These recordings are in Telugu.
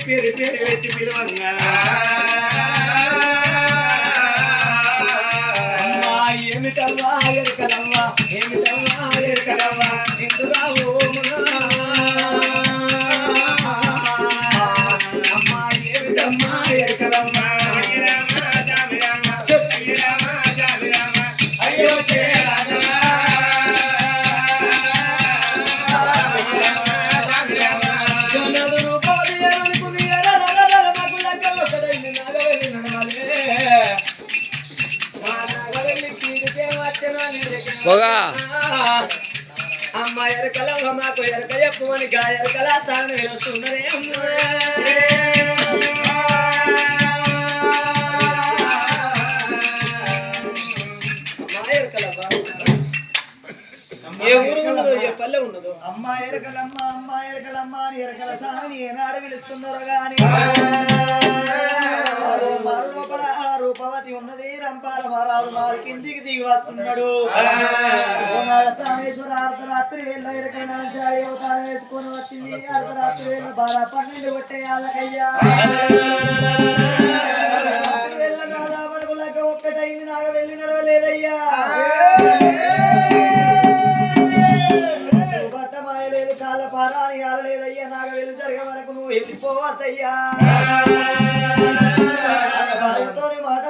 పేరు పేరు పెట్టి పిలవంగా ఏమిటవ్వా ఎరకలవ్వా ఏమిటవ్వా ఎరకలవ్వా ఎందుగా అమ్మా ఏమిటమ్మా ఎరకలవ్వా అయ్యో అమ్మ ఎరకలవ్వ మాకు ఎరక చెప్పుమని ఎరకల సాగు వెలుస్తున్నదే ఏ ఊరు ఉన్నదో ఏ పల్లె ఉన్నదో అమ్మ ఎరకలమ్మ అని ఎరకల సాగుని ఏనాడు పిలుస్తున్నారు గాని లోపల రూపవతి ఉన్నది రంపాల మహారాజు మారు కిందికి దిగి వస్తున్నాడు ప్రాణేశ్వర అర్ధరాత్రి వేళ ఎరకల అవతారం వేసుకొని వచ్చింది అర్ధరాత్రి వేళ బాగా 12 కొట్టేయాలకయ్యా వెళ్ళ నాదా మనకులాగా ఒక్కటైంది నాగ వెళ్ళి నడవలేదయ్యా లేదు కాళ్ళ పారాని ఆరలేదయ్యా నాగ వెళ్ళి జరిగే వరకు నువ్వు వెళ్ళిపోవద్దయ్యా మాట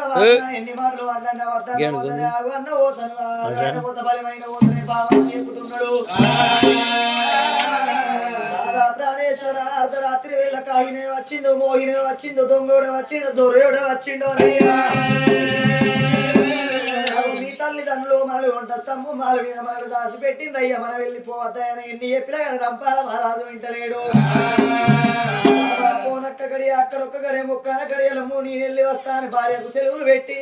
ఎన్ని మాటలు మాట్లాడినా వద్దన్న ఓతను బలమైన ఓతనే బాగా చెప్పుతున్నాడు ప్రాణేశ్వర అర్ధరాత్రి వేళ కాహినే వచ్చిందో మోహినే వచ్చిందో దొంగోడే వచ్చిండో దొర్రేడే వచ్చిండో అయ్యా మీ తల్లిదండ్రులు మనల్ని వంట స్తంభం మాల మీద మనల్ని దాచి పెట్టిందయ్యా మనం వెళ్ళిపోవద్దాయని ఎన్ని చెప్పినా కానీ రంపాల మహారాజు వింటలేడు పోనక్క గడి అక్కడొక్క గడి ముక్కన గడియలము నేను వెళ్ళి వస్తాను భార్యకు సెలవులు పెట్టి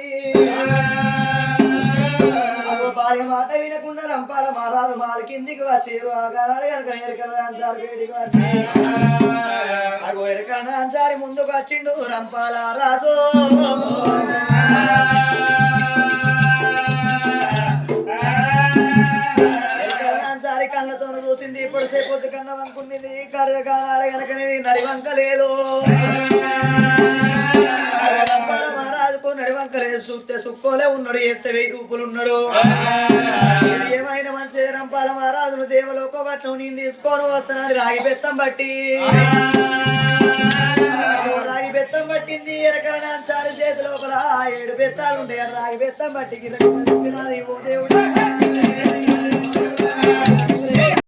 భార్య మాట వినకుండా రంపాల మహారాజు మాల కిందికి వచ్చి కనుక ఎరకల వేడికి వచ్చి అగో ఎరకల ముందుకు వచ్చిండు రంపాల రాజు కళ్ళతో చూసింది ఇప్పుడు సేపొద్దు కన్నం అనుకున్నది కడగానాడు కనుకనే నడివంక లేదు మహారాజుకు నడివంక లేదు చూస్తే సుక్కోలే ఉన్నాడు వేస్తే 1000 రూపాయలు ఉన్నాడు ఇది ఏమైనా మంచి రంపాల మహారాజును దేవలోక పట్నం నేను తీసుకొని వస్తున్నాను రాగి బెత్తం బట్టి రాగి బెత్తం పట్టింది ఎరకల నాంచారి చేతి లోపల 7 బెత్తాలు ఉంటాయి రాగి బెత్తం బట్టికి ఓ దేవుడు